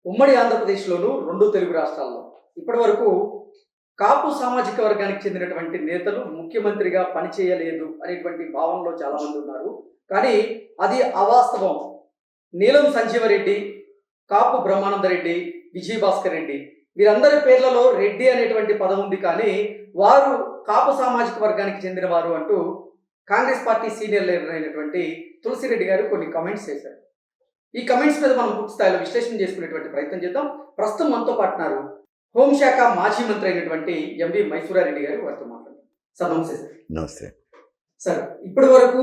ఉమ్మడి ఆంధ్రప్రదేశ్‌లోను 2 తెలుగు రాష్ట్రాల్లో ఇప్పటివరకు కాపు సామాజిక వర్గానికి చెందినటువంటి నేతలు ముఖ్యమంత్రిగా పనిచేయలేదు అనేటువంటి భావనలో చాలామంది ఉన్నారు. కానీ అది అవాస్తవం. నీలం సంజీవరెడ్డి, కాపు బ్రహ్మానందరెడ్డి, విజయభాస్కర్ రెడ్డి వీరందరి పేర్లలో రెడ్డి అనేటువంటి పదం ఉంది. కానీ వారు కాపు సామాజిక వర్గానికి చెందినవారు అంటూ కాంగ్రెస్ పార్టీ సీనియర్ లీడర్ అయినటువంటి తులసిరెడ్డి గారు కొన్ని కామెంట్స్ చేశారు. ఈ కమెంట్స్ మీద మనం పూర్తి స్థాయిలో విశ్లేషణ చేసుకునేటువంటి ప్రయత్నం చేద్దాం. ప్రస్తుతం మనతో పాటున్నారు హోంశాఖ మాజీ మంత్రి అయినటువంటి ఎంవి మైసూరారెడ్డి గారు. వారితో మాట్లాడారు. సార్ నమస్తే సార్. నమస్తే సార్, ఇప్పటి వరకు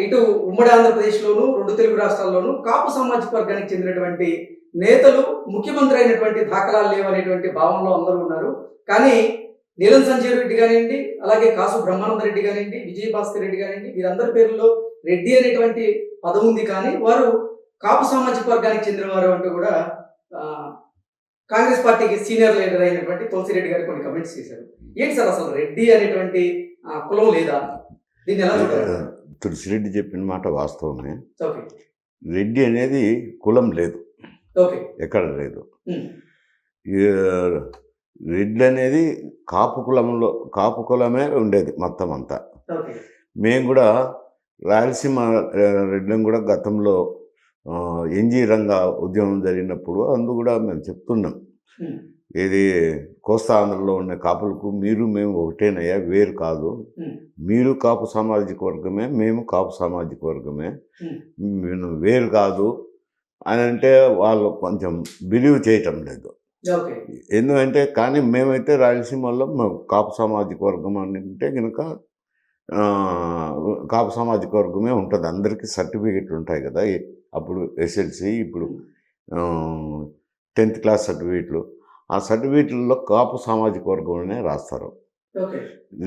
ఇటు ఉమ్మడి ఆంధ్రప్రదేశ్లోను 2 తెలుగు రాష్ట్రాల్లోనూ కాపు సామాజిక వర్గానికి చెందినటువంటి నేతలు ముఖ్యమంత్రి అయినటువంటి దాఖలాలు లేవనేటువంటి భావనలో అందరూ ఉన్నారు. కానీ నీలం సంజీవ్ రెడ్డి కానివ్వండి, అలాగే కాసు బ్రహ్మానంద రెడ్డి కానివ్వండి, విజయభాస్కర్ రెడ్డి కానివ్వండి, వీరందరి పేర్లలో రెడ్డి అనేటువంటి పదం ఉంది. కానీ వారు కాపు సామాజిక వర్గానికి చెందినవారు అంటూ కూడా కాంగ్రెస్ పార్టీకి సీనియర్ లీడర్ అయినటువంటి తులసిరెడ్డి గారు కొన్ని కమెంట్స్ చేశారు. ఏంటి సార్ అసలు రెడ్డి అనేటువంటి కులం లేదా? దీన్ని ఎలా చూడాలి? తులసిరెడ్డి చెప్పిన మాట వాస్తవమే. ఓకే. రెడ్డి అనేది కులం లేదు, ఓకే, ఎక్కడ లేదు. ఈ రెడ్డి అనేది కాపు కులమే ఉండేది మొత్తం అంతా. ఓకే. మేము కూడా రాయలసీమ రెడ్డిని కూడా గతంలో ఎన్జీ రంగా ఉద్యమం జరిగినప్పుడు అందు కూడా మేము చెప్తున్నాం, ఇది కోస్తా ఆంధ్రలో ఉన్న కాపులకు మీరు మేము ఒకటేనయ్యా, వేరు కాదు. మీరు కాపు సామాజిక వర్గమే, మేము కాపు సామాజిక వర్గమే, వేరు కాదు అని అంటే వాళ్ళు కొంచెం బిలీవ్ చేయటం లేదు. ఎందుకంటే కానీ మేమైతే రాయలసీమలో కాపు సామాజిక వర్గం అంటే కనుక కాపు సామాజిక వర్గమే ఉంటుంది. అందరికీ సర్టిఫికెట్లు ఉంటాయి కదా, అప్పుడు ఎస్ఎల్సి, ఇప్పుడు 10th క్లాస్ సర్టిఫికెట్లు. ఆ సర్టిఫికెట్లలో కాపు సామాజిక వర్గంలోనే రాస్తారు.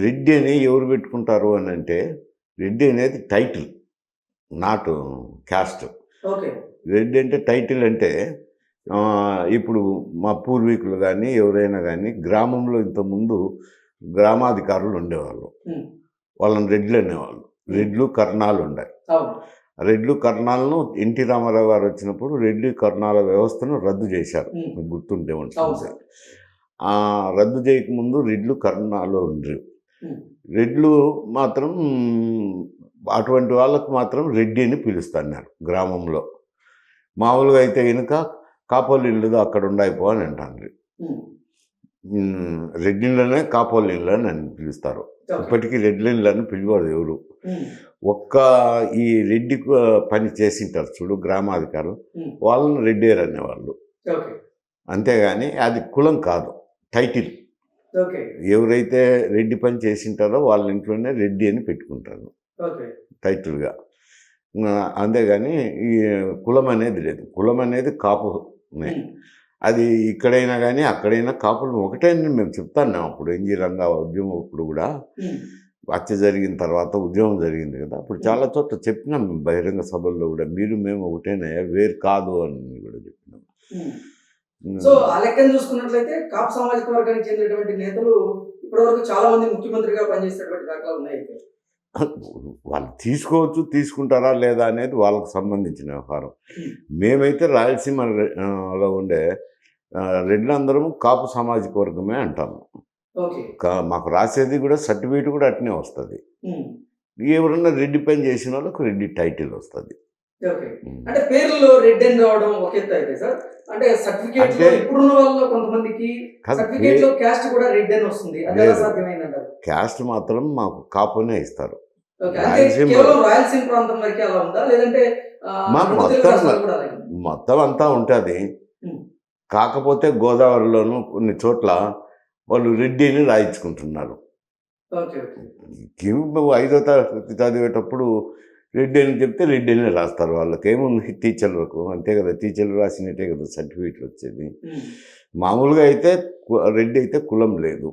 రెడ్డి అని ఎవరు పెట్టుకుంటారు అని అంటే, రెడ్డి అనేది టైటిల్, నాట్ క్యాస్ట్. రెడ్డి అంటే టైటిల్. అంటే ఇప్పుడు మా పూర్వీకులు కానీ ఎవరైనా కానీ గ్రామంలో ఇంతకుముందు గ్రామాధికారులు ఉండేవాళ్ళు, వాళ్ళని రెడ్లు అనేవాళ్ళు. రెడ్లు కర్ణాలు ఉన్నాయి. రెడ్లు కర్ణాలను ఎన్టీ రామారావు గారు వచ్చినప్పుడు రెడ్డి కర్ణాల వ్యవస్థను రద్దు చేశారు, మీకు గుర్తుంటే ఉంటుంది. ఆ రద్దు చేయకముందు రెడ్లు కర్ణాలు ఉండరు. రెడ్లు మాత్రం అటువంటి వాళ్ళకు మాత్రం రెడ్డి అని పిలుస్తున్నారు గ్రామంలో. మామూలుగా అయితే కనుక కాపోలు ఇల్లు అక్కడ ఉండాయిపో అని అంటారు. రెడ్డిళ్ళనే కాపోలు ఇళ్ళు అని పిలుస్తారు. ఇప్పటికీ రెడ్డిళ్ళని పిలవరు ఎవరు. ఒక్క ఈ రెడ్డి పని చేసింటారు చూడు గ్రామాధికారులు, వాళ్ళని రెడ్డేరు అనేవాళ్ళు. అంతేగాని అది కులం కాదు, టైటిల్. ఎవరైతే రెడ్డి పని చేసింటారో వాళ్ళ ఇంట్లోనే రెడ్డి అని పెట్టుకుంటారు టైటిల్గా. అంతేగాని ఈ కులం అనేది లేదు. కులం అనేది కాపునే. అది ఇక్కడైనా కానీ అక్కడైనా కాపులు ఒకటే మేము చెప్తాను. అప్పుడు ఎన్జీ రంగా ఉద్యమం అప్పుడు కూడా హత్య జరిగిన తర్వాత ఉద్యమం జరిగింది కదా, అప్పుడు చాలా చోట్ల చెప్పినాం బహిరంగ సభల్లో కూడా, మీరు మేము ఒకటేనయ్యా, వేరు కాదు అని కూడా చెప్పినాం. సో ఆ లెక్కను చూసుకున్నట్లయితే కాపు సామాజిక వర్గానికి చెందినటువంటి నేతలు ఇప్పటివరకు చాలా మంది ముఖ్యమంత్రిగా పనిచేసినటువంటి దాఖలాలు ఉన్నాయి. వాళ్ళు తీసుకోవచ్చు, తీసుకుంటారా లేదా అనేది వాళ్ళకు సంబంధించిన వ్యవహారం. మేమైతే రాయలసీమలో ఉండే రెడ్లందరం కాపు సామాజిక వర్గమే అంటాము. మాకు రాసేది కూడా సర్టిఫికేట్ కూడా అట్నే వస్తుంది. ఎవరన్నా రెడ్డి పని చేసిన వాళ్ళకు రెడ్డి టైటిల్ వస్తుంది. అంటే పేర్లలో రెడ్డి అని రావడం ఒక ఎత్తు అయితే సార్, అంటే సర్టిఫికేట్ లో ఇప్పుడున్న వాళ్ళలో కొంతమందికి సర్టిఫికేట్ లో క్యాస్ట్ కూడా రెడ్డి అని వస్తుంది. అది ఎలా సాధ్యమైందంటారు? క్యాస్ట్ మాత్రం మాకు కాపునే ఇస్తారు. రాయలసీమ ప్రాంతం వరకే అలా ఉందా, లేదంటే మాకు మొత్తం అంతా ఉంటుంది. కాకపోతే గోదావరిలోను కొన్ని చోట్ల వాళ్ళు రెడ్డిని రాయించుకుంటున్నారు. 5వ తరగతి చదివేటప్పుడు రెడ్డి అని చెప్తే రెడ్డి అని రాస్తారు. వాళ్ళకేముంది టీచర్లకు, అంతే కదా, టీచర్లు రాసినట్టే కదా సర్టిఫికేట్లు వచ్చేది. మామూలుగా అయితే రెడ్డి అయితే కులం లేదు.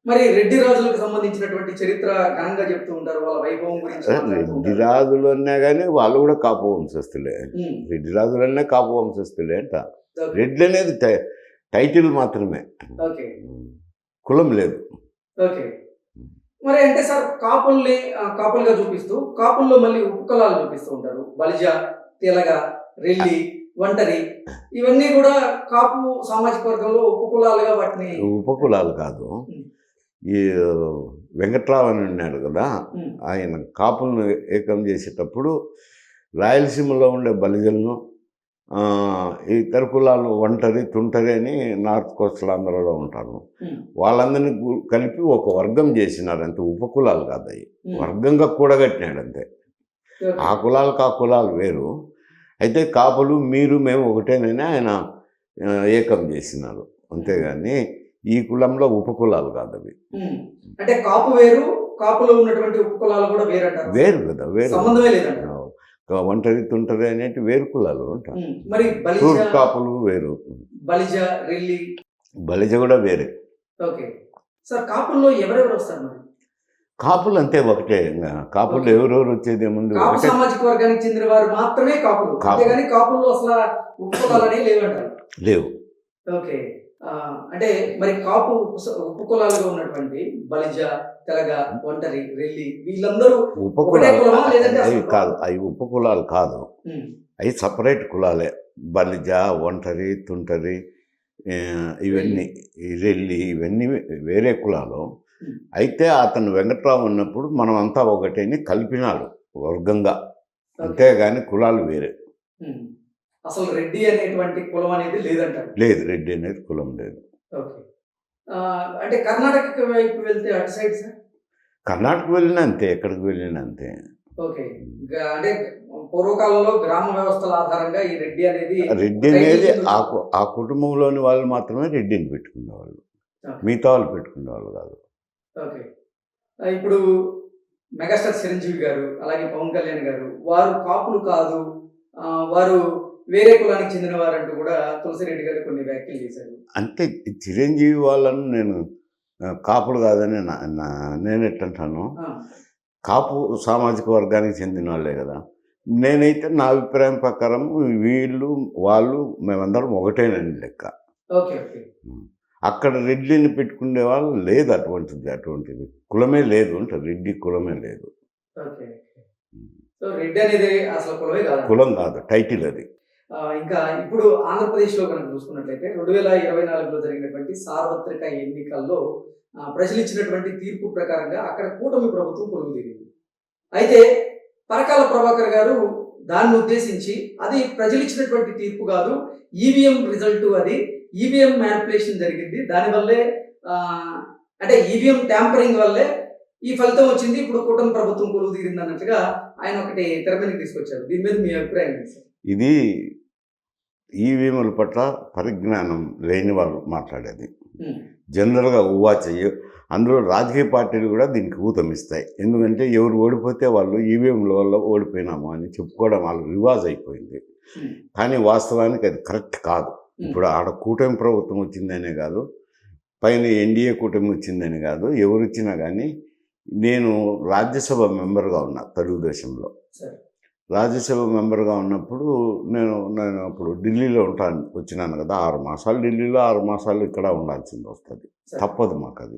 మరి రెడ్డి రాజులకు సంబంధించినటువంటి చరిత్ర ఘనంగా చెప్తూ ఉంటారు, వాళ్ళ వైభవం గురించి. రెడ్డి రాజులు అన్నా కానీ వాళ్ళు కూడా కాపు వంశస్థులే. రెడ్డి రాజులు అన్నా కాపు వంశస్థులే అంట. రెడ్డి అనేది టైటిల్ మాత్రమే, కులం లేదు. మరి అంటే సార్ కాపుల్ని కాపులుగా చూపిస్తూ కాపుల్లో మళ్ళీ ఉపకులాలు చూపిస్తూ ఉంటారు. బలిజ, తెలగ, రెల్లి ఒంటరి, ఇవన్నీ కూడా కాపు సామాజిక వర్గంలో ఉపకులాలుగా వాటిని. ఉపకులాలు కాదు. ఈ వెంకట్రావు అని ఉన్నాడు కదా, ఉమ్, ఆయన కాపులను ఏకం చేసేటప్పుడు రాయలసీమలో ఉండే బలిజలను ఇతర కులాలు ఒంటరి తుంటరి అని నార్త్ కోస్టల్ ఆంధ్రలో ఉంటారు. ఉమ్, వాళ్ళందరినీ కలిపి ఒక వర్గం చేసినారు అంతే, ఉపకులాలు కాదు అవి. ఉమ్. వర్గంగా కూడగట్టినాడు అంతే. ఆ కులాలకు ఆ కులాలు వేరు. అయితే కాపులు మీరు మేము ఒకటేనని ఆయన ఏకం చేసినారు. అంతేగాని ఈ కులంలో ఉపకులాలు కాదు అవి. ఉమ్. అంటే కాపు వేరు, కాపులో ఉన్నటువంటి ఉపకులాలు కూడా వేరంటారు. వేరు కదా, వేరు. సంబంధమే లేదంటారు. ఒంటరి తుంటరి అనేటి వేరు కులాలు ఉంటారు. మరి బలిజ, తూర్పు కాపులు వేరు, బలిజ, రెల్లి. బలిజ కూడా వేరే. ఓకే సార్, కాపుల్లో ఎవరెవరు వస్తారు మరి? కాపులు అంతే ఒకటే. కాపులు ఓకే. ఎవరెవరు వచ్చేది ఏముంది, కాపు ఒకటే. సామాజిక వర్గానికి చెందిన వారు మాత్రమే కాపులు, కాపు. అంతేగాని కాపుల్లో అసలు ఉపకులాలనే లేవంటారు. లేవు. ఓకే. అంటే మరి కాపు ఉపకులాలుగా ఉన్నటువంటి బలిజ, తెలగ, ఒంటరి, రెల్లి వీళ్ళందరూ ఉపకులాలు కులమా లేదంటే అవి అసలు కాదు, అవి ఉపకులాలు కాదు. ఉమ్, అవి సపరేట్ కులాలే. బలిజ, ఒంటరి, తుంటరి, ఇవన్నీ ఈ రెల్లి ఇవన్నీ వేరే కులాలు. ఉమ్, అయితే అతను వెంకట్రావు ఉన్నప్పుడు మనం అంతా ఒకటేని కలిపినాడు వర్గంగా, ఓకే. అంతేగాని కులాలు వేరే. ఉమ్. అసలు రెడ్డి అనేటువంటి కులం అనేది లేదంటారు. లేదు, రెడ్డి అనేది కులం లేదు. ఓకే. అంటే కర్ణాటక వైపు వెళ్తే అటు సైడ్ సార్. కర్ణాటక వెళ్ళినా అంతే, ఎక్కడికి వెళ్ళినా అంతే. ఓకే. అంటే పూర్వకాలంలో గ్రామ వ్యవస్థల ఆధారంగా ఈ రెడ్డి అనేది రెడ్డి అనేది ఆ కుటుంబంలోని వాళ్ళు మాత్రమే రెడ్డిని పెట్టుకునేవాళ్ళు, మిగతా వాళ్ళు పెట్టుకునేవాళ్ళు కాదు. ఓకే. ఇప్పుడు మెగాస్టార్ చిరంజీవి గారు అలాగే పవన్ కళ్యాణ్ గారు వారు కాపులు కాదు, వారు వేరే కులానికి చెందిన వారంటూ కూడా తులసిరెడ్డి గారు కొన్ని వ్యాఖ్యలు చేశారు. అంటే చిరంజీవి వాళ్ళను నేను కాపులు కాదని నేను ఎట్టంటాను. ఆ, కాపు సామాజిక వర్గానికి చెందిన వాళ్ళే కదా. నేనైతే నా అభిప్రాయం ప్రకారం వీళ్ళు వాళ్ళు మేమందరం ఒకటేనని లెక్క. ఓకే. ఓకే. అక్కడ రెడ్డిని పెట్టుకునే వాళ్ళు లేదు, అటువంటిది కులమే లేదు అంటే రెడ్డి కులమే లేదు. ఓకే. సో రెడ్డి అనేది అసలు కులమే కాదు. కులం కాదు, టైటిల్ అది. ఇంకా ఇప్పుడు ఆంధ్రప్రదేశ్లో కనుక చూసుకున్నట్లయితే 2024లో జరిగినటువంటి సార్వత్రిక ఎన్నికల్లో ప్రజలు ఇచ్చినటువంటి తీర్పు ప్రకారంగా అక్కడ కూటమి ప్రభుత్వం కొలువుదీరింది. అయితే పరకాల ప్రభాకర్ గారు దాన్ని ఉద్దేశించి అది ప్రజలు ఇచ్చినటువంటి తీర్పు కాదు, ఈవీఎం రిజల్ట్, అది ఈవీఎం మ్యానిపులేషన్ జరిగింది, దానివల్లే అంటే ఈవీఎం ట్యాంపరింగ్ వల్లే ఈ ఫలితం వచ్చింది, ఇప్పుడు కూటమి ప్రభుత్వం కొలువుదీరింది అన్నట్టుగా ఆయన ఒకటి తెర మీదకి తీసుకొచ్చారు. దీని మీద మీ అభిప్రాయం ఏంటి సార్? ఇది ఈవీఎంల పట్ల పరిజ్ఞానం లేని వాళ్ళు మాట్లాడేది. జనరల్గా చెయ్యి. అందులో రాజకీయ పార్టీలు కూడా దీనికి ఊతమిస్తాయి. ఎందుకంటే ఎవరు ఓడిపోతే వాళ్ళు ఈవీఎంల వల్ల ఓడిపోయినాము అని చెప్పుకోవడం వాళ్ళు రివాజ్ అయిపోయింది. కానీ వాస్తవానికి అది కరెక్ట్ కాదు. ఇప్పుడు ఆడ కూటమి ప్రభుత్వం వచ్చిందనే కాదు, పైన ఎన్డీఏ కూటమి వచ్చిందని కాదు, ఎవరు వచ్చినా కానీ నేను రాజ్యసభ మెంబర్గా ఉన్నా తెలుగుదేశంలో. రాజ్యసభ మెంబర్గా ఉన్నప్పుడు నేను అప్పుడు ఢిల్లీలో వచ్చినాను కదా, 6 మాసాలు ఢిల్లీలో, 6 మాసాలు ఇక్కడ ఉండాల్సింది వస్తుంది. తప్పదు మాకు అది.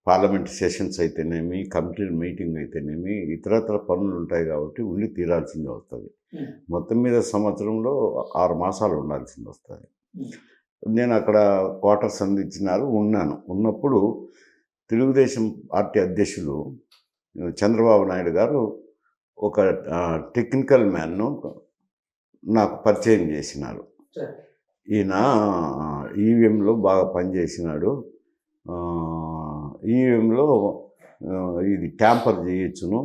పార్లమెంట్ సెషన్స్ అయితేనేమి, కమిటీ మీటింగ్ అయితేనేమి, ఇతరత్ర పనులు ఉంటాయి కాబట్టి ఉండి తీరాల్సింది వస్తుంది. మొత్తం మీద సంవత్సరంలో 6 మాసాలు ఉండాల్సింది వస్తుంది. నేను అక్కడ క్వార్టర్స్ అందించినారు, ఉన్నప్పుడు తెలుగుదేశం పార్టీ అధ్యక్షులు చంద్రబాబు నాయుడు గారు ఒక టెక్నికల్ మ్యాన్ను నాకు పరిచయం చేసినారు. ఈయన ఈవీఎంలో బాగా పనిచేసినాడు, ఈవీఎంలో ఇది ట్యాంపర్ చేయొచ్చును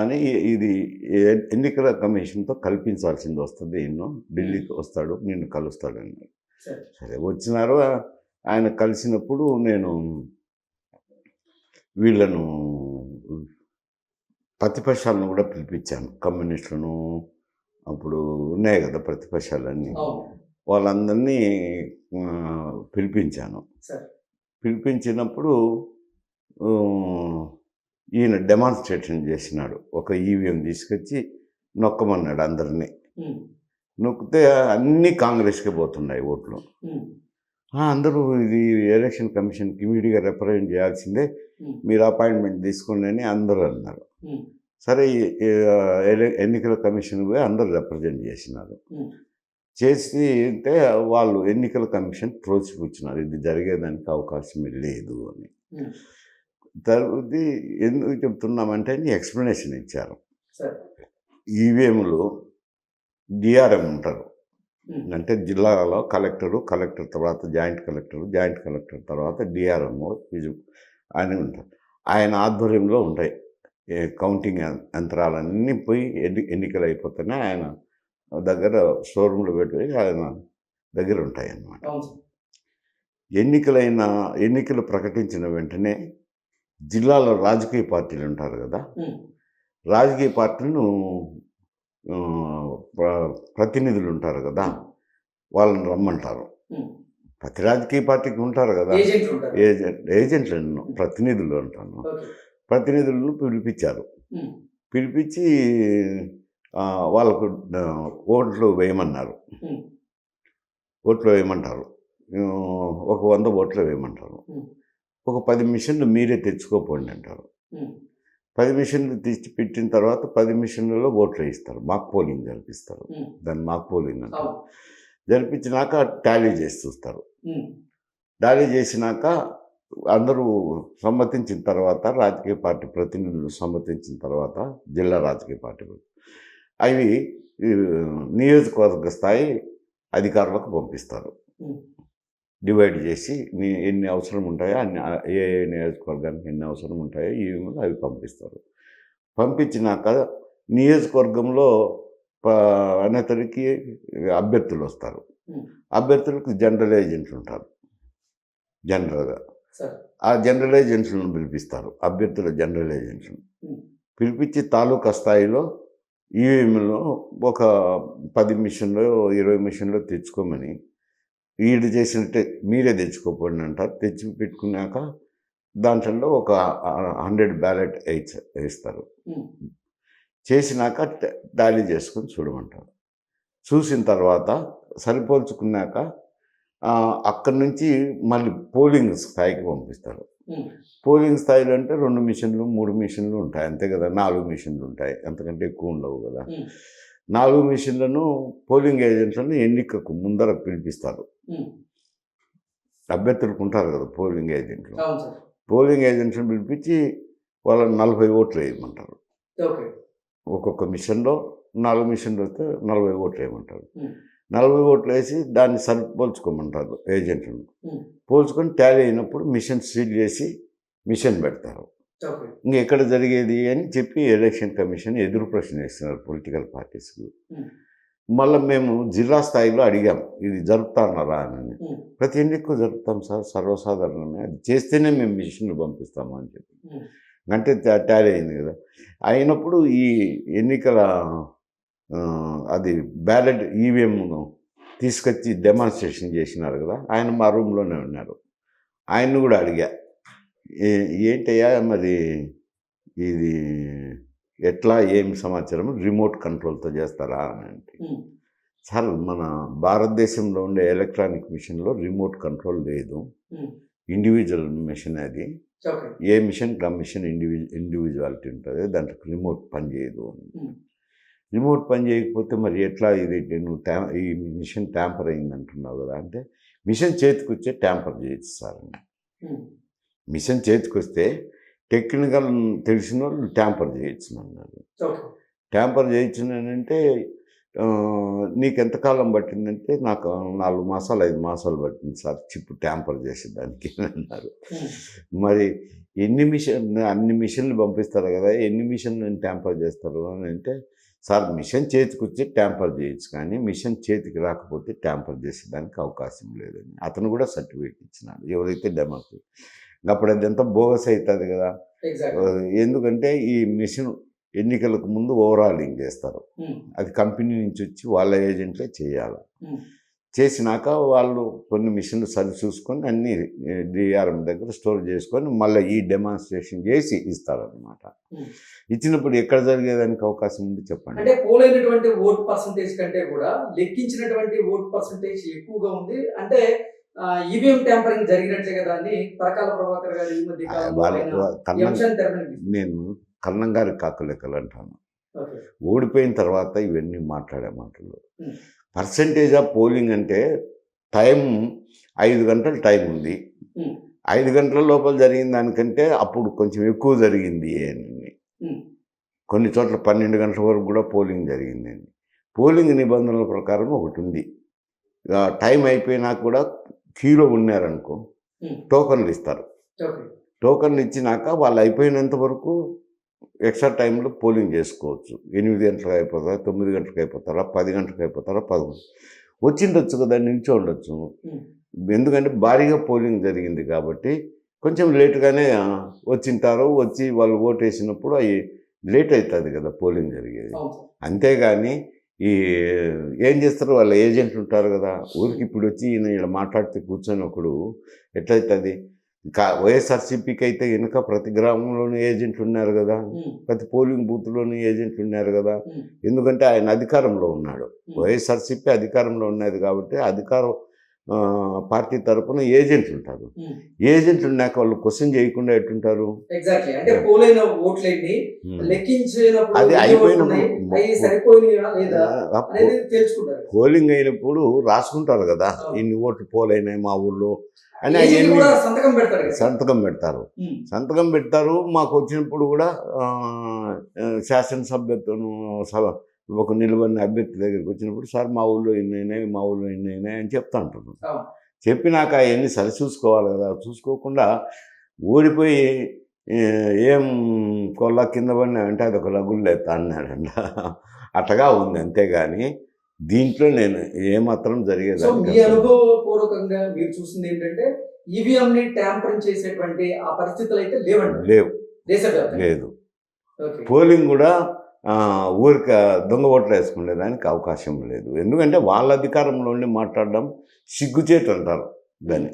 అని, ఇది ఎన్నికల కమిషన్తో కల్పించాల్సింది వస్తుంది, ఈయన ఢిల్లీకి వస్తాడు, నిన్ను కలుస్తాడని. సరే వచ్చినారు. ఆయన కలిసినప్పుడు నేను వీళ్ళను ప్రతిపక్షాలను కూడా పిలిపించాను, కమ్యూనిస్టులను, అప్పుడు ఉన్నాయి కదా ప్రతిపక్షాలన్నీ, వాళ్ళందరినీ పిలిపించాను. పిలిపించినప్పుడు ఈయన డెమాన్స్ట్రేషన్ చేసినాడు. ఒక ఈవీఎం తీసుకొచ్చి నొక్కమన్నాడు అందరినీ. నొక్కితే అన్నీ కాంగ్రెస్కే పోతున్నాయి ఓట్లు. అందరూ ఇది ఎలక్షన్ కమిషన్కి ఇమీడియట్గా రిప్రజెంట్ చేయాల్సిందే, మీరు అపాయింట్మెంట్ తీసుకోండి అని అందరూ అన్నారు. సరే ఎన్నికల కమిషన్ పోయి అందరూ రిప్రజెంట్ చేసినారు. చేసి అంటే వాళ్ళు ఎన్నికల కమిషన్ త్రోసిపుచ్చినారు, ఇది జరిగేదానికి అవకాశమే లేదు అని. తర్వాత ఎందుకు చెప్తున్నామంటే ఎక్స్ప్లెనేషన్ ఇచ్చారు. ఈవీఎంలు డిఆర్ఎం ఉంటారు, అంటే జిల్లాలో కలెక్టర్ తర్వాత జాయింట్ కలెక్టర్ తర్వాత డిఆర్ఎం ఆయన ఉంటారు. ఆయన ఆధ్వర్యంలో ఉంటాయి కౌంటింగ్ యంత్రాలన్నీ పోయి ఎన్నికలు అయిపోతేనే ఆయన దగ్గర షోరూంలో పెట్టి ఆయన దగ్గర ఉంటాయి అన్నమాట. ఎన్నికలు ప్రకటించిన వెంటనే జిల్లాలో రాజకీయ పార్టీలు ఉంటారు కదా, రాజకీయ పార్టీలను ప్రతినిధులు ఉంటారు కదా, వాళ్ళని రమ్మంటారు. ప్రతి రాజకీయ పార్టీకి ఉంటారు కదా ఏజెంట్లను, ప్రతినిధులు అంటాను. ప్రతినిధులను పిలిపించి వాళ్ళకు ఓట్లు వేయమంటారు. ఒక 100 ఓట్లు వేయమంటారు. ఒక 10 మిషన్లు మీరే తెచ్చుకోపోండి అంటారు. 10 మిషన్లు తెచ్చి పెట్టిన తర్వాత 10 మిషన్లలో ఓట్లు వేయిస్తారు, మాక్ పోలింగ్ జరిపిస్తారు. దాన్ని మాక్ పోలింగ్ అంటారు. జరిపించినాక టాలీ చేసి చూస్తారు. టాలీ చేసినాక అందరూ సమ్మతించిన తర్వాత, రాజకీయ పార్టీ ప్రతినిధులు సమ్మతించిన తర్వాత జిల్లా రాజకీయ పార్టీ అవి నియోజకవర్గ స్థాయి అధికారులకు పంపిస్తారు. డివైడ్ చేసి ఎన్ని అవసరం ఉంటాయో అన్ని, ఏ నియోజకవర్గానికి ఎన్ని అవసరం ఉంటాయో అవి పంపిస్తారు. పంపించినాక నియోజకవర్గంలో అనేతరికి అభ్యర్థులు వస్తారు. అభ్యర్థులకు జనరల్ ఏజెంట్లు ఉంటారు. జనరల్గా ఆ జనరల్ ఏజెంట్లను పిలిపిస్తారు. అభ్యర్థుల జనరల్ ఏజెంట్లను పిలిపించి తాలూకా స్థాయిలో ఈవీఎంలో ఒక 10 మిషన్లు 20 మిషన్లు తెచ్చుకోమని, ఈడు చేసినట్టే మీరే తెచ్చుకోపోండి అంటారు. తెచ్చి పెట్టుకున్నాక దాంట్లో ఒక 100 బ్యాలెట్ వేస్తారు. చేసినాక టాలీ చేసుకొని చూడమంటారు. చూసిన తర్వాత సరిపోల్చుకున్నాక అక్కడి నుంచి మళ్ళీ పోలింగ్ స్థాయికి పంపిస్తారు. పోలింగ్ స్థాయిలో అంటే 2 మిషన్లు 3 మిషన్లు ఉంటాయి అంతే కదా, 4 మిషన్లు ఉంటాయి, అంతకంటే ఎక్కువ ఉండవు కదా. 4 మిషన్లను పోలింగ్ ఏజెంట్లను ఎన్నికకు ముందర పిలిపిస్తారు. అభ్యర్థులకు ఉంటారు కదా పోలింగ్ ఏజెంట్లు. పోలింగ్ ఏజెంట్లను పిలిపించి వాళ్ళని 40 ఓట్లు వేయమంటారు. ఒక్కొక్క మిషన్లో 4 మిషన్లు వస్తే 40 ఓట్లు వేయమంటారు. 40 ఓట్లు వేసి దాన్ని సరిపోల్చుకోమంటారు ఏజెంట్లను. పోల్చుకొని టాలీ అయినప్పుడు మిషన్ సీల్ చేసి మిషన్ పెడతారు. ఇంకెక్కడ జరిగేది అని చెప్పి ఎలక్షన్ కమిషన్ ఎదురు ప్రశ్న వేస్తున్నారు పొలిటికల్ పార్టీస్కి. మళ్ళీ మేము జిల్లా స్థాయిలో అడిగాం, ఇది జరుపుతాన్నారా అని. ప్రతి ఎన్నికకు జరుపుతాం సార్, సర్వసాధారణమే, అది చేస్తేనే మేము మిషన్లు పంపిస్తాము అని చెప్పి. అంటే టాలీ అయింది కదా. అయినప్పుడు ఈ ఎన్నికల అది బ్యాలెట్ ఈవీఎంను తీసుకొచ్చి డెమాన్స్ట్రేషన్ చేసినారు కదా, ఆయన మా రూమ్లోనే ఉన్నారు. ఆయన్ని కూడా అడిగా, ఏంటయ్యా మరి ఇది ఎట్లా ఏం సమాచారం రిమోట్ కంట్రోల్తో చేస్తారా అని అంటే, సార్ మన భారతదేశంలో ఉండే ఎలక్ట్రానిక్ మిషన్లో రిమోట్ కంట్రోల్ లేదు, ఇండివిజువల్ మిషన్ అది. ఏ మిషన్ ఆ మిషన్ ఇండివిజువాలిటీ ఉంటుంది, దాంట్లో రిమోట్ పని చేయదు అని. రిమోట్ పని చేయకపోతే మరి ఎట్లా ఇది నువ్వు ఈ మిషన్ ట్యాంపర్ అయింది అంటున్నావు కదా అంటే, మిషన్ చేతికి వచ్చే ట్యాంపర్ చేయొచ్చు సార్ అని. మిషన్ చేతికి వస్తే టెక్నికల్ తెలిసిన వాళ్ళు ట్యాంపర్ చేయొచ్చు అన్నారు. ట్యాంపర్ చేయొచ్చు అంటే నీకు ఎంతకాలం పట్టిందంటే, నాకు 4 మాసాలు 5 మాసాలు పట్టింది సార్ చిప్ ట్యాంపర్ చేసేదానికి అన్నారు. మరి అన్ని మిషన్లు పంపిస్తారు కదా, ఎన్ని మిషన్లు ట్యాంపర్ చేస్తారు అని అంటే, సార్ మిషన్ చేతికి వచ్చి ట్యాంపర్ చేయొచ్చు కానీ మిషన్ చేతికి రాకపోతే ట్యాంపర్ చేసేదానికి అవకాశం లేదని అతను కూడా సర్టిఫికేట్ ఇచ్చినాడు, ఎవరైతే డెమాన్స్ట్రేట్. అప్పుడు అది ఎంత బోగస్ అవుతుంది కదా. ఎందుకంటే ఈ మిషన్ ఎన్నికలకు ముందు ఓవరాలింగ్ చేస్తారు, అది కంపెనీ నుంచి వచ్చి వాళ్ళ ఏజెంట్లే చేయాలి. చేసినాక వాళ్ళు కొన్ని మిషన్లు సరి చూసుకొని అన్ని డిఆర్ఎం దగ్గర స్టోర్ చేసుకొని మళ్ళీ ఈ డెమాన్స్ట్రేషన్ చేసి ఇస్తారనమాట. ఇచ్చినప్పుడు ఎక్కడ జరిగేదానికి అవకాశం ఉంది చెప్పండి. అంటే పోలైనటువంటి ఓట్ పర్సంటేజ్ కంటే కూడా లెక్కించినటువంటి ఓట్ పర్సంటేజ్ ఎక్కువగా ఉంది. అంటే ఈవీఎం ట్యాంపరింగ్ జరిగినట్లే కదా అని పరకాల ప్రభాకర్ గారు ఈ మధ్య నేను కన్నం గారి కాకు లెక్కలు అంటాను. ఓడిపోయిన తర్వాత ఇవన్నీ మాట్లాడే మాటలు. పర్సంటేజ్ ఆఫ్ పోలింగ్ అంటే టైం 5 గంటలు టైం ఉంది. 5 గంటల లోపల జరిగిన దానికంటే అప్పుడు కొంచెం ఎక్కువ జరిగింది అని. కొన్ని చోట్ల 12 గంటల వరకు కూడా పోలింగ్ జరిగిందండి. పోలింగ్ నిబంధనల ప్రకారం ఒకటి ఉంది. టైం అయిపోయినా కూడా క్యూలో ఉన్నారనుకో టోకన్లు ఇస్తారు. టోకన్లు ఇచ్చినాక వాళ్ళు అయిపోయినంత వరకు ఎక్స్ట్రా టైంలో పోలింగ్ చేసుకోవచ్చు. 8 గంటలకు అయిపోతారా, 9 గంటలకు అయిపోతారా, 10 గంటలకు అయిపోతారా, 11 వచ్చిండొచ్చు కదా, నిల్చో ఉండొచ్చు. ఎందుకంటే భారీగా పోలింగ్ జరిగింది కాబట్టి కొంచెం లేటుగానే వచ్చింటారు. వచ్చి వాళ్ళు ఓటు వేసినప్పుడు అవి లేట్ అవుతుంది కదా పోలింగ్ జరిగేది. అంతేగాని ఈ ఏం చేస్తారు, వాళ్ళ ఏజెంట్లు ఉంటారు కదా, ఊరికి ఇప్పుడు వచ్చి ఈయన ఇలా మాట్లాడితే కూర్చొని ఎట్లయితుంది. వైఎస్ఆర్సీపీకి అయితే వెనుక ప్రతి గ్రామంలోనూ ఏజెంట్లు ఉన్నారు కదా, ప్రతి పోలింగ్ బూత్లోనూ ఏజెంట్లు ఉన్నారు కదా. ఎందుకంటే ఆయన అధికారంలో ఉన్నాడు. వైఎస్ఆర్సీపీ అధికారంలో ఉన్నది కాబట్టి అధికారం పార్టీ తరఫున ఏజెంట్లు ఉంటారు. ఏజెంట్లు ఉన్నాక వాళ్ళు క్వశ్చన్ చేయకుండా ఎట్టుంటారు. అది పోలింగ్ అయినప్పుడు రాసుకుంటారు కదా, ఇన్ని ఓట్లు పోలైనాయి మా ఊళ్ళో అని సంతకం పెడతారు. సంతకం పెడతారు. మాకు వచ్చినప్పుడు కూడా శాసనసభ్యత్వం ఒక నిలబడిన అభ్యర్థి దగ్గరికి వచ్చినప్పుడు, సార్ మా ఊళ్ళో ఇన్ని అయినాయి, మా ఊళ్ళో ఇన్ని అయినాయి అని చెప్తా అంటున్నాను. చెప్పినాక అవన్నీ సరి చూసుకోవాలి కదా. చూసుకోకుండా ఓడిపోయి ఏం కొల్ల కింద పడినా అంటే అదొక లగులు ఎత్తా అన్నాడంట. అట్టగా ఉంది. అంతేగాని దీంట్లో నేను ఏమాత్రం జరిగేదాన్ని అనుభవపూర్వకంగా మీరు చూసింది ఏంటంటే ఈవీఎం ని ట్యాంపరింగ్ చేసేటువంటి ఆ పరిస్థితులు అయితే లేవు. లేదు. పోలింగ్ కూడా ఊరికి దొంగ ఓట్లు వేసుకునేదానికి అవకాశం లేదు. ఎందుకంటే వాళ్ళ అధికారంలో ఉండి మాట్లాడడం సిగ్గుచేటు అంటారు దాన్ని.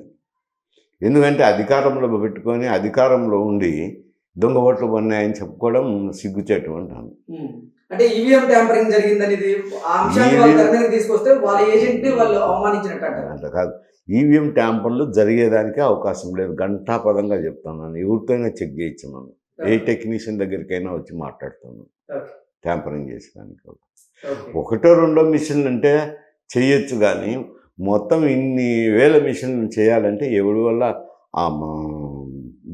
ఎందుకంటే అధికారంలో పెట్టుకొని అధికారంలో ఉండి దొంగ ఓట్లు పడినాయని చెప్పుకోవడం సిగ్గుచేటు అంటాను. అంటే ఈవీఎం ట్యాంపరింగ్ జరిగిందనేది తీసుకొస్తే వాళ్ళ ఏజెంట్ ని వాళ్ళు అవమానించినట్టు అంట కాదు. ఈవీఎం ట్యాంపర్లు జరిగేదానికే అవకాశం లేదు. గంటాపదంగా చెప్తాను. ఎవరితోనైనా చెక్ చేయించున్నాను. ఏ టెక్నీషియన్ దగ్గరికైనా వచ్చి మాట్లాడుతాను ట్యాంపరింగ్ చేసేదానికి. 1-2 మిషన్లు అంటే చేయొచ్చు, కానీ మొత్తం ఇన్ని వేల మిషన్లు చేయాలంటే ఎవరి వల్ల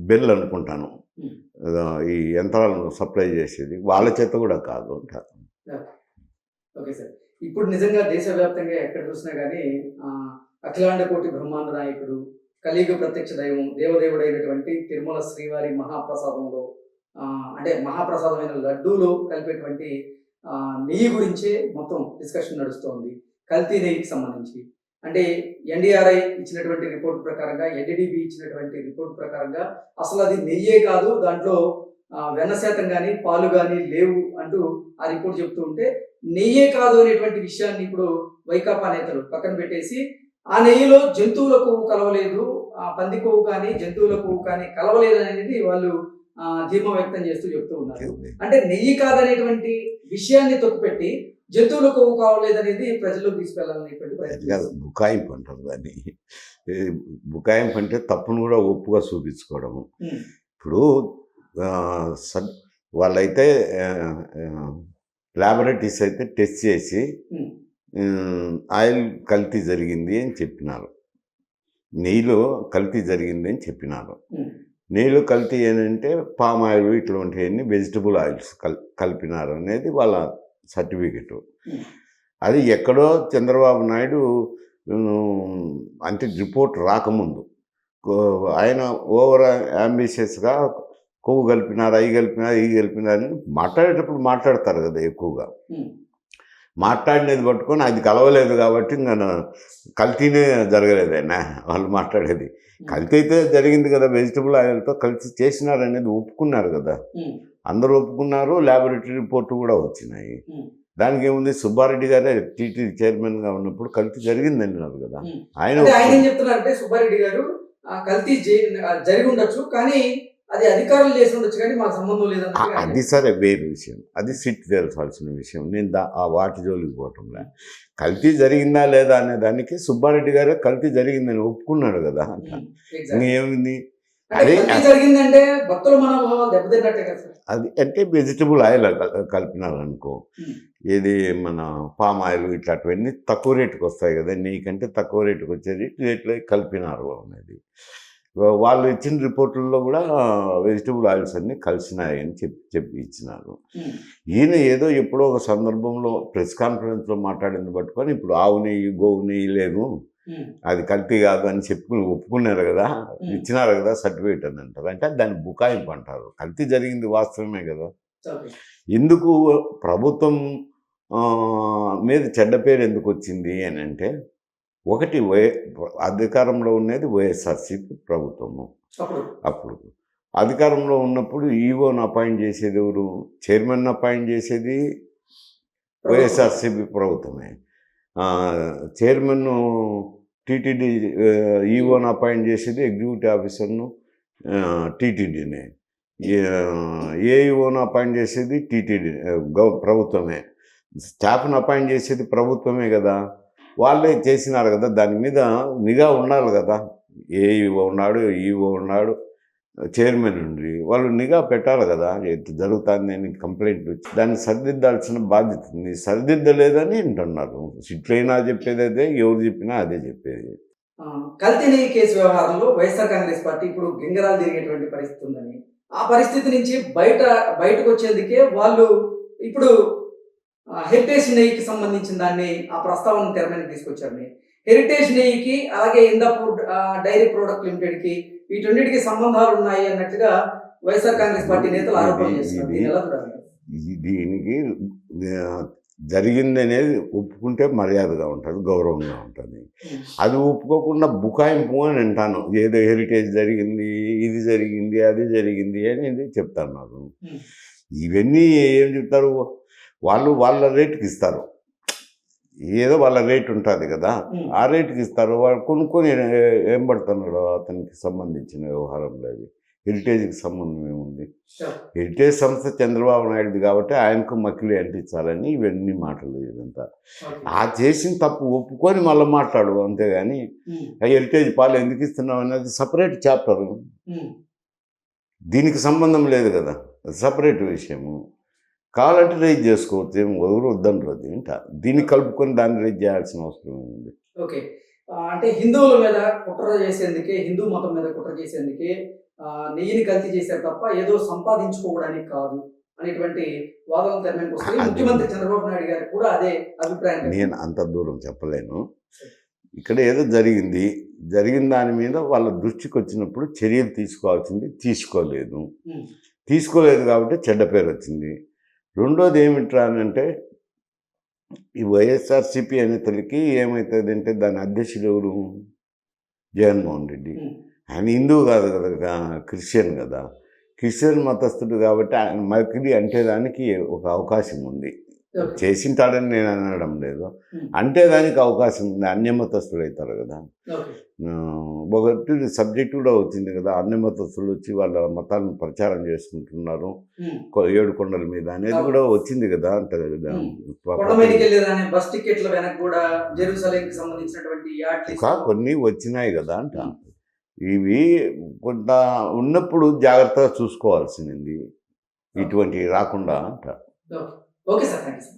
బెల్ అనుకుంటాను ఈ యంత్రాలను సప్లై చేసేది వాళ్ళ చేత కూడా కాదు అంటారు. ఓకే సార్, ఇప్పుడు నిజంగా దేశవ్యాప్తంగా ఎక్కడ చూసినా కానీ అఖిలాండ కోటి బ్రహ్మాండ నాయకుడు, కలియుగ ప్రత్యక్ష దైవం, దేవదేవుడైనటువంటి తిరుమల శ్రీవారి మహాప్రసాదంలో అంటే మహాప్రసాదమైన లడ్డూలో కలిపేటువంటి నెయ్యి గురించే మొత్తం డిస్కషన్ నడుస్తోంది. కల్తీ నెయ్యికి సంబంధించి అంటే ఎన్డీఆర్ఐ ఇచ్చినటువంటి రిపోర్ట్ ప్రకారంగా, ఎన్డీడీబీ ఇచ్చినటువంటి రిపోర్ట్ ప్రకారంగా అసలు అది నెయ్యే కాదు, దాంట్లో వెన్న శాతం కానీ పాలు కానీ లేవు అంటూ ఆ రిపోర్ట్ చెప్తూ ఉంటే, నెయ్యే కాదు అనేటువంటి విషయాన్ని ఇప్పుడు వైకాపా నేతలు పక్కన పెట్టేసి ఆ నెయ్యిలో జంతువుల కొవ్వు కలవలేదు, పంది కొవ్వు కానీ జంతువుల కొవ్వు కానీ కలవలేదు అనేది వాళ్ళు ధీమా వ్యక్తం చేస్తూ చెప్తూ ఉన్నారు. అంటే నెయ్యి కాదనేటువంటి విషయాన్ని తొక్కిపెట్టి జంతువుల కొవ్వు కావలేదనేది ప్రజలకు తీసుకెళ్లాలనేటువంటి ప్రయత్నం. బుకాయింపు అంటారు దాన్ని. బుకాయింపు అంటే తప్పును కూడా ఒప్పుగా చూపించుకోవడము. ఇప్పుడు వాళ్ళైతే ల్యాబొరేటరీస్ అయితే టెస్ట్ చేసి ఆయిల్ కల్తీ జరిగింది అని చెప్పినారు, నెయ్యిలో కల్తీ జరిగింది అని చెప్పినారు. నెయ్యిలో కల్తీ ఏంటంటే పామ్ ఆయిల్ ఇటువంటివన్నీ వెజిటబుల్ ఆయిల్స్ కలిపినారు అనేది వాళ్ళ సర్టిఫికెట్. అది ఎక్కడో చంద్రబాబు నాయుడు అంటే రిపోర్ట్ రాకముందు ఆయన ఓవర్ అంబిషియస్గా కొవ్వు కలిపినారు, అవి కలిపినారు, ఇవి కలిపినారని మాట్లాడేటప్పుడు మాట్లాడతారు కదా ఎక్కువగా. మాట్లాడినది పట్టుకొని అది కలవలేదు కాబట్టి ఇంకా కల్తీనే జరగలేదైనా వాళ్ళు మాట్లాడేది. కల్తీ అయితే జరిగింది కదా, వెజిటబుల్ ఆయిల్తో కల్తీ చేసినారనేది ఒప్పుకున్నారు కదా, అందరూ ఒప్పుకున్నారు. ల్యాబొరేటరీ రిపోర్టు కూడా వచ్చినాయి. దానికి ఏముంది, సుబ్బారెడ్డి గారే టీటీ చైర్మన్గా ఉన్నప్పుడు కల్తీ జరిగిందన్నారు కదా. ఆయన ఏం చెప్తున్నారంటే సుబ్బారెడ్డి గారు కల్తీ జరిగి ఉండొచ్చు కానీ అది అధికారులు చేసి ఉండొచ్చు కానీ మాకు సంబంధం లేదు. అది సరే వేరే విషయం, అది సిట్ తెలుసాల్సిన విషయం. నేను ఆ వాటి జోలికి పోవటంలే. కల్తీ జరిగిందా లేదా అనే దానికి సుబ్బారెడ్డి గారే కల్తీ జరిగిందని ఒప్పుకున్నాడు కదా. ఇంకేముంది, అదే కల్తీ జరిగిందంటే భక్తుల మనోభావాలు దెబ్బతిన్నట్టే కదా సార్. అది అంటే వెజిటబుల్ ఆయిల్ కలిపినారనుకో, ఉమ్, ఏది మన పామ్ ఆయిల్ ఇట్లాంటివన్నీ తక్కువ రేటుకి వస్తాయి కదా, నీకంటే తక్కువ రేటుకి వచ్చేది రేట్లో కలిపినారు అనేది. వాళ్ళు ఇచ్చిన రిపోర్టుల్లో కూడా వెజిటబుల్ ఆయిల్స్ అన్నీ కలిసినాయని చెప్పి ఇచ్చినారు. ఉమ్, ఈయన ఏదో ఎప్పుడో ఒక సందర్భంలో ప్రెస్ కాన్ఫరెన్స్లో మాట్లాడింది పట్టుకొని ఇప్పుడు ఆవు నెయ్యి గోవు నెయ్యి లేదు, ఉమ్, అది కల్తీ కాదు అని ఒప్పుకున్నారు కదా, ఇచ్చినారు కదా సర్టిఫికేట్ అని అంటారు. అంటే దాన్ని బుకాయింపు అంటారు. కల్తీ జరిగింది వాస్తవమే కదా. ఓకే. ఎందుకు ప్రభుత్వం ఆ, మీద చెడ్డ పేరు ఎందుకు వచ్చింది అని అంటే, ఒకటి అధికారంలో ఉన్నది వైఎస్ఆర్సీపీ ప్రభుత్వము. అప్పుడు అప్పుడు అధికారంలో ఉన్నప్పుడు ఈవోను అపాయింట్ చేసేది ఎవరు, చైర్మన్ అపాయింట్ చేసేది వైఎస్ఆర్సీపీ ప్రభుత్వమే. చైర్మన్ టీటీడీ, ఈవోను అపాయింట్ చేసేది ఎగ్జిక్యూటివ్ ఆఫీసర్ను టీటీడీనే. ఏఈఓను అపాయింట్ చేసేది టీటీడీ ప్రభుత్వమే. స్టాఫ్ను అపాయింట్ చేసేది ప్రభుత్వమే కదా. వాళ్ళే చేసినారు కదా, దాని మీద నిఘా ఉండాలి కదా. ఏఈఓ ఉన్నాడు, ఈఓ ఉన్నాడు, చైర్మన్ ఉండి వాళ్ళు నిఘా పెట్టాలి కదా. ఎట్లా జరుగుతుంది అని కంప్లైంట్ వచ్చి దాన్ని సరిదిద్దాల్సిన బాధ్యత ఉంది. సరిదిద్దలేదని వింటున్నారు. సిట్లైనా చెప్పేది అదే, ఎవరు చెప్పినా అదే చెప్పేది. కల్తీ నెయ్యి కేసు వ్యవహారంలో వైఎస్ఆర్ కాంగ్రెస్ పార్టీ ఇప్పుడు గింగరాలు తిరిగేటువంటి పరిస్థితి ఉందని, ఆ పరిస్థితి నుంచి బయటకు వచ్చేందుకే వాళ్ళు ఇప్పుడు హెరిటేజ్ నెయ్యికి సంబంధించిన దాన్ని ఆ ప్రస్తావన తెర మీదకి తీసుకొచ్చారని, హెరిటేజ్ నెయ్యికి అలాగే ఇందాపూర్ డైరీ ప్రొడక్ట్ లిమిటెడ్కి వీటన్నిటికీ సంబంధాలు ఉన్నాయి అన్నట్టుగా వైఎస్ఆర్ కాంగ్రెస్ పార్టీ నేతలు ఆరోపణ చేస్తున్నారు. దీన్ని ఎలా చూడాలి? దీనికి జరిగింది అనేది ఒప్పుకుంటే మర్యాదగా ఉంటుంది, గౌరవంగా ఉంటుంది. అది ఒప్పుకోకుండా బుకాయింపు అని అంటాను. ఏదో హెరిటేజ్ జరిగింది, ఇది జరిగింది, అది జరిగింది అనేది చెప్తాను. నాకు ఇవన్నీ ఏం చెప్తారు, వాళ్ళు వాళ్ళ రేటుకి ఇస్తారు. ఏదో వాళ్ళ రేట్ ఉంటుంది కదా, ఆ రేటుకి ఇస్తారు. వాళ్ళు కొనుక్కొని ఏం పడుతున్నాడు అతనికి సంబంధించిన వ్యవహారంలో. అది హెరిటేజ్కి సంబంధం ఏముంది? హెరిటేజ్ సంస్థ చంద్రబాబు నాయుడుది కాబట్టి ఆయనకు మక్కిలి అంటించాలని ఇవన్నీ మాటలు. ఇదంతా ఆ చేసిన తప్పు ఒప్పుకొని మళ్ళీ మాట్లాడు, అంతేగాని హెరిటేజ్ పాలు ఎందుకు ఇస్తున్నావు అనేది సపరేట్ చాప్టర్. దీనికి సంబంధం లేదు కదా, సపరేట్ విషయము. కావాలంటే రైజ్ చేసుకోవచ్చు, ఏం ఎవరు వద్దంటారు. దీన్ని కలుపుకొని దాన్ని రైజ్ చేయాల్సిన అవసరం ఉంది. ఓకే. అంటే హిందువుల మీద కుట్ర చేసేందుకే, హిందూ మతం మీద కుట్ర చేసేందుకే నెయ్యిని కల్తీ చేశారు తప్ప ఏదో సంపాదించుకోవడానికి కాదు అనేటువంటి వాదనలు తెరమీదకి వస్తాయి. ముఖ్యమంత్రి చంద్రబాబు నాయుడు గారు కూడా అదే అభిప్రాయం. నేను అంత దూరం చెప్పలేను. ఇక్కడ ఏదో జరిగిన దాని మీద వాళ్ళ దృష్టికి వచ్చినప్పుడు చర్యలు తీసుకోవాల్సింది తీసుకోలేదు కాబట్టి చెడ్డ పేరు వచ్చింది. రెండోది ఏమిట్రా అంటే, ఈ వైఎస్ఆర్సీపీ అనేతలకి ఏమవుతుందంటే దాని అధ్యక్షుడు ఎవరు, జగన్మోహన్ రెడ్డి. ఆయన హిందువు కాదు కదా, క్రిస్టియన్ కదా. క్రిస్టియన్ మతస్థుడు కాబట్టి ఆయన మకిలి అంటే దానికి ఒక అవకాశం ఉంది. చేసింటాడని నేను అనడం లేదు, అంటే దానికి అవకాశం ఉంది. అన్యమతస్థులు అవుతారు కదా. ఒకటి సబ్జెక్ట్ కూడా వచ్చింది కదా, అన్యమతస్థులు వచ్చి వాళ్ళ మతాలను ప్రచారం చేసుకుంటున్నారు 7 కొండల మీద అనేది కూడా వచ్చింది కదా. అంత కొన్ని వచ్చినాయి కదా అంట. ఇవి కొంత ఉన్నప్పుడు జాగ్రత్తగా చూసుకోవాల్సింది, ఇటువంటి రాకుండా అంట. Okay sir, thank you sir.